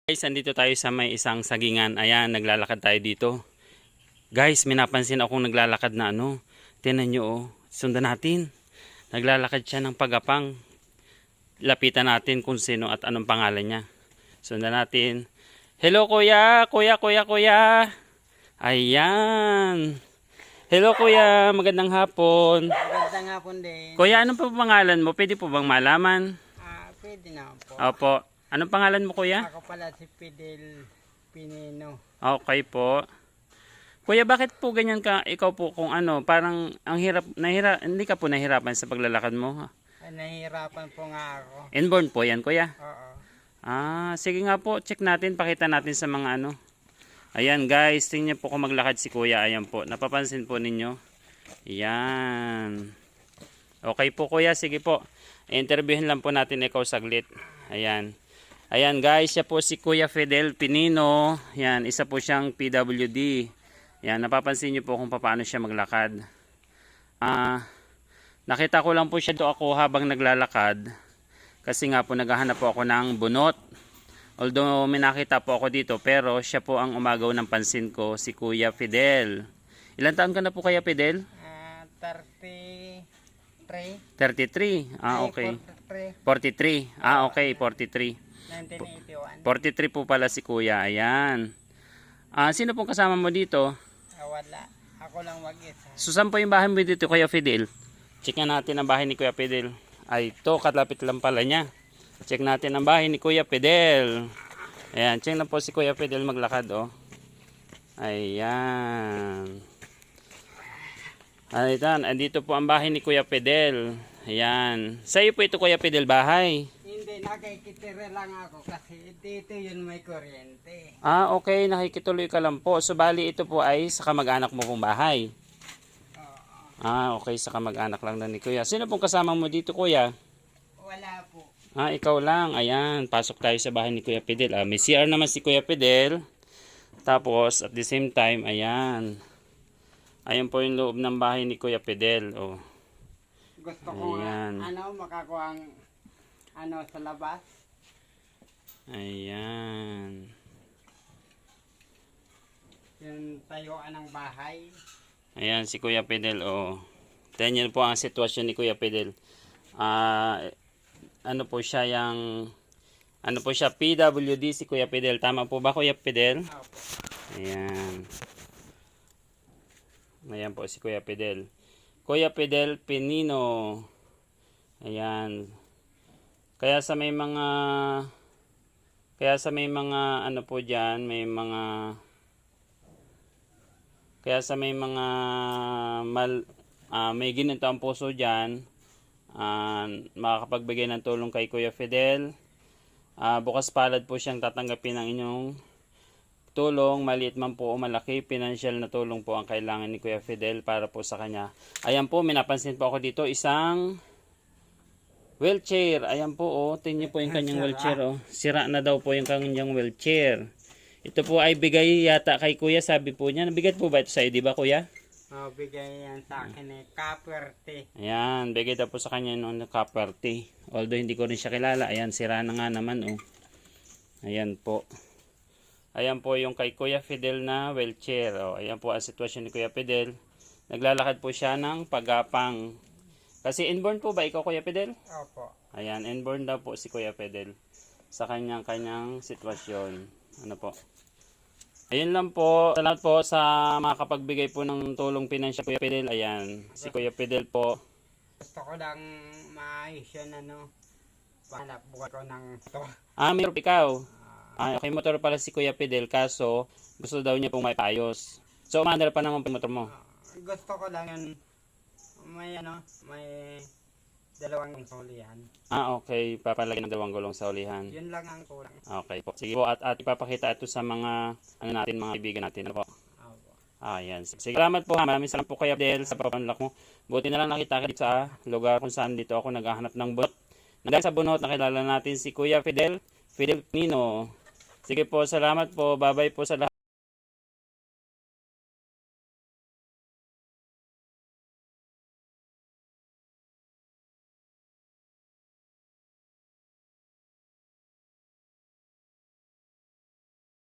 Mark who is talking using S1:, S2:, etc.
S1: Guys, andito tayo sa may isang sagingan. Ayan, naglalakad tayo dito. Guys, may napansin akong naglalakad na ano. Tingnan nyo, oh. Sundan natin. Naglalakad siya ng pagapang. Lapitan natin kung sino at anong pangalan niya. Sundan natin. Hello, kuya! Kuya, kuya, kuya! Ayan! Hello, kuya! Magandang hapon.
S2: Magandang hapon din.
S1: Kuya, anong pa pangalan mo? Pwede po bang malaman?
S2: Pwede na po.
S1: Opo. Anong pangalan mo, kuya?
S2: Ako pala si Fidel Pinino.
S1: Okay po. Kuya, bakit po ganyan ka? Ikaw po kung ano, parang ang hirap, hindi ka po nahirapan sa paglalakad mo.
S2: Nahihirapan po nga ako.
S1: Inborn po yan, kuya.
S2: Oo.
S1: Sige nga po, check natin, pakita natin sa mga ano. Ayan guys, tingnan po kung maglakad si kuya. Ayan po, napapansin po ninyo. Ayan. Okay po kuya, sige po. Interviewin lang po natin ikaw saglit. Ayan. Ayan guys, siya po si Kuya Fidel Pinino. Yan, isa po siyang PWD. Yan, napapansin niyo po kung paano siya maglakad. Nakita ko lang po siya do ako habang naglalakad. Kasi nga po naghahanap po ako ng bunot. Although may nakita po ako dito, pero siya po ang umagaw ng pansin ko, si Kuya Fidel. Ilan taon ka na po Kuya Fidel?
S2: 33.
S1: 33. Okay.
S2: 43.
S1: 43. Okay, 43.
S2: 1981.
S1: 43 po pala si kuya. Ayan. Sino pong kasama mo dito?
S2: Wala. Ako lang mag-isa.
S1: Saan po yung bahay mo dito, Kuya Fidel? Check natin ang bahay ni Kuya Fidel. Ay, ito, kalapit lang pala niya. Check natin ang bahay ni Kuya Fidel. Ayan, check na po si Kuya Fidel maglakad, oh. Ayan. Ayan, andito po ang bahay ni Kuya Fidel. Ayan. Sa'yo po ito, Kuya Fidel, bahay?
S2: Hindi, nakikitira lang ako kasi dito yun may kuryente.
S1: Okay, nakikituloy ka lang po. So, bali ito po ay sa kamag-anak mo pong bahay.
S2: Oo.
S1: Okay, sa kamag-anak lang na ni Kuya. Sino pong kasama mo dito, Kuya?
S2: Wala po.
S1: Ikaw lang. Ayan, pasok tayo sa bahay ni Kuya Fidel. May CR naman si Kuya Fidel. Tapos, at the same time, ayan. Ayan po yung loob ng bahay ni Kuya Fidel. Oh.
S2: Gusto ko
S1: Ayan.
S2: makakuha sa labas.
S1: Ayan.
S2: Yung tayuan ng bahay.
S1: Ayan, si Kuya Fidel. Oh. Tingnan po ang sitwasyon ni Kuya Fidel. Ano po siya PWD si Kuya Fidel. Tama po ba, Kuya Fidel?
S2: Opo.
S1: Ayan. Ayan po si Kuya Fidel. Kuya Fidel Pinino. Ayan. Kaya sa may mga ano po diyan, may ginito ang puso diyan. Makakapagbigay ng tulong kay Kuya Fidel. Bukas palad po siyang tatanggapin ng inyong tulong, maliit man po o malaki, financial na tulong po ang kailangan ni Kuya Fidel para po sa kanya. Ayan po, may napansin po ako dito, isang wheelchair. Ayan po, oh, tingnan po yung kanyang wheelchair, oh. Sira na daw po yung kanyang wheelchair. Ito po ay bigay yata kay Kuya, sabi po niya. Nabigat po ba ito sa'yo, di ba Kuya?
S2: Bigay yan sa akin kaperte.
S1: Ayan, bigay daw po sa kanya noong kaperte. Although hindi ko rin siya kilala. Ayan, sira na nga naman, oh. Ayan po. Ayan po yung kay Kuya Fidel na wheelchair. Ayan po ang sitwasyon ni Kuya Fidel. Naglalakad po siya ng pagapang. Kasi inborn po ba ikaw, Kuya Fidel?
S2: Opo.
S1: Ayan, inborn daw po si Kuya Fidel sa kanyang sitwasyon. Ano po? Ayun lang po. Salamat po sa makapagbigay po ng tulong pinansyal, Kuya Fidel. Ayan, si Kuya Fidel po.
S2: Gusto ko lang maayos yan panap buhay ko ng to.
S1: Mayroon ikaw. Okay, motor pala si Kuya Fidel, kaso gusto daw niya pong maipayos. So, umandar pa naman po motor mo.
S2: Gusto ko lang yan may dalawang solihan.
S1: Okay, papalagyan ng 2 gulong sa ulihan.
S2: Yun lang ang kulang.
S1: Okay po. Sige po, at ipapakita ito sa mga mga kaibigan natin. Ano po?
S2: Opo.
S1: Yan. Sige, salamat po. Maraming salamat po Kuya Fidel sa papanlak mo. Buti na lang nakita ka dito sa lugar kung saan dito ako naghahanap ng bunot. Dahil sa bunot, nakilala natin si Kuya Fidel Pinino. Sige po, salamat po. Bye-bye po sa lahat.